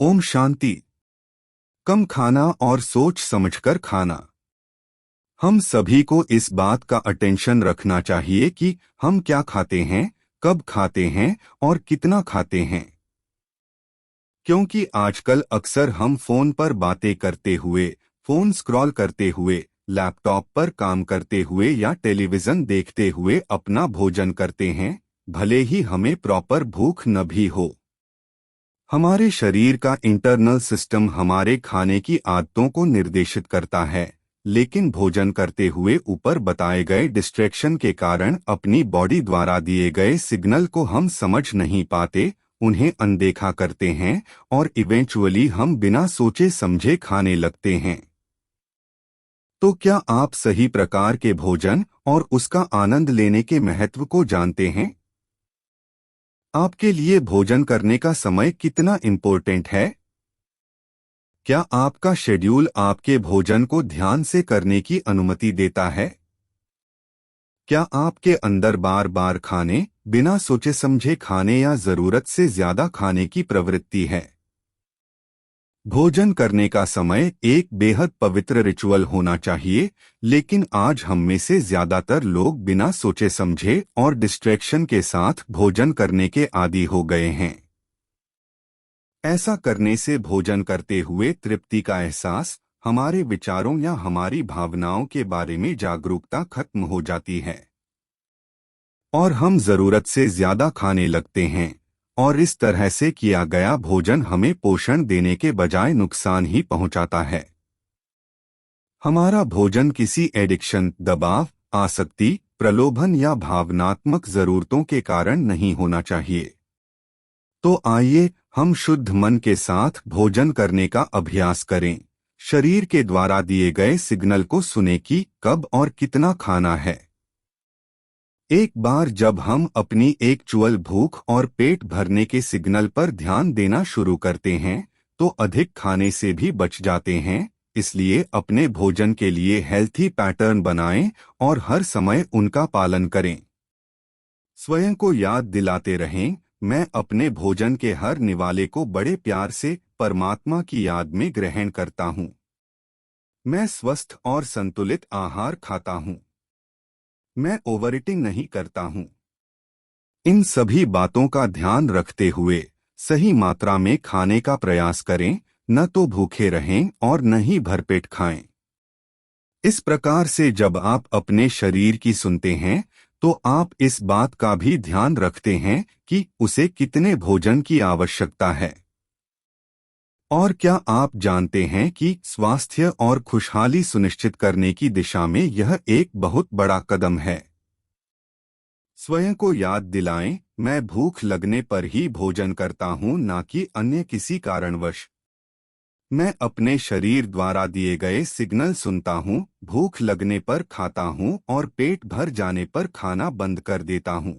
ओम शांति। कम खाना और सोच समझकर खाना। हम सभी को इस बात का अटेंशन रखना चाहिए कि हम क्या खाते हैं, कब खाते हैं और कितना खाते हैं। क्योंकि आजकल अक्सर हम फोन पर बातें करते हुए, फोन स्क्रॉल करते हुए, लैपटॉप पर काम करते हुए या टेलीविजन देखते हुए अपना भोजन करते हैं, भले ही हमें प्रॉपर भूख न भी हो। हमारे शरीर का इंटरनल सिस्टम हमारे खाने की आदतों को निर्देशित करता है, लेकिन भोजन करते हुए ऊपर बताए गए डिस्ट्रैक्शन के कारण अपनी बॉडी द्वारा दिए गए सिग्नल को हम समझ नहीं पाते, उन्हें अनदेखा करते हैं और इवेंचुअली हम बिना सोचे समझे खाने लगते हैं। तो क्या आप सही प्रकार के भोजन और उसका आनंद लेने के महत्व को जानते हैं? आपके लिए भोजन करने का समय कितना इम्पोर्टेंट है? क्या आपका शेड्यूल आपके भोजन को ध्यान से करने की अनुमति देता है? क्या आपके अंदर बार बार खाने, बिना सोचे समझे खाने या जरूरत से ज्यादा खाने की प्रवृत्ति है? भोजन करने का समय एक बेहद पवित्र रिचुअल होना चाहिए, लेकिन आज हम में से ज्यादातर लोग बिना सोचे समझे और डिस्ट्रैक्शन के साथ भोजन करने के आदी हो गए हैं। ऐसा करने से भोजन करते हुए तृप्ति का एहसास, हमारे विचारों या हमारी भावनाओं के बारे में जागरूकता खत्म हो जाती है और हम जरूरत से ज्यादा खाने लगते हैं, और इस तरह से किया गया भोजन हमें पोषण देने के बजाय नुकसान ही पहुंचाता है। हमारा भोजन किसी एडिक्शन, दबाव, आसक्ति, प्रलोभन या भावनात्मक जरूरतों के कारण नहीं होना चाहिए। तो आइए हम शुद्ध मन के साथ भोजन करने का अभ्यास करें, शरीर के द्वारा दिए गए सिग्नल को सुने कि कब और कितना खाना है। एक बार जब हम अपनी एक्चुअल भूख और पेट भरने के सिग्नल पर ध्यान देना शुरू करते हैं, तो अधिक खाने से भी बच जाते हैं। इसलिए अपने भोजन के लिए हेल्थी पैटर्न बनाएं और हर समय उनका पालन करें। स्वयं को याद दिलाते रहें, मैं अपने भोजन के हर निवाले को बड़े प्यार से परमात्मा की याद में ग्रहण करता हूँ। मैं स्वस्थ और संतुलित आहार खाता हूँ। मैं ओवरईटिंग नहीं करता हूँ। इन सभी बातों का ध्यान रखते हुए सही मात्रा में खाने का प्रयास करें, न तो भूखे रहें और न ही भरपेट खाएं। इस प्रकार से जब आप अपने शरीर की सुनते हैं, तो आप इस बात का भी ध्यान रखते हैं कि उसे कितने भोजन की आवश्यकता है। और क्या आप जानते हैं कि स्वास्थ्य और खुशहाली सुनिश्चित करने की दिशा में यह एक बहुत बड़ा कदम है। स्वयं को याद दिलाएं, मैं भूख लगने पर ही भोजन करता हूं, ना कि अन्य किसी कारणवश। मैं अपने शरीर द्वारा दिए गए सिग्नल सुनता हूं, भूख लगने पर खाता हूं और पेट भर जाने पर खाना बंद कर देता हूं।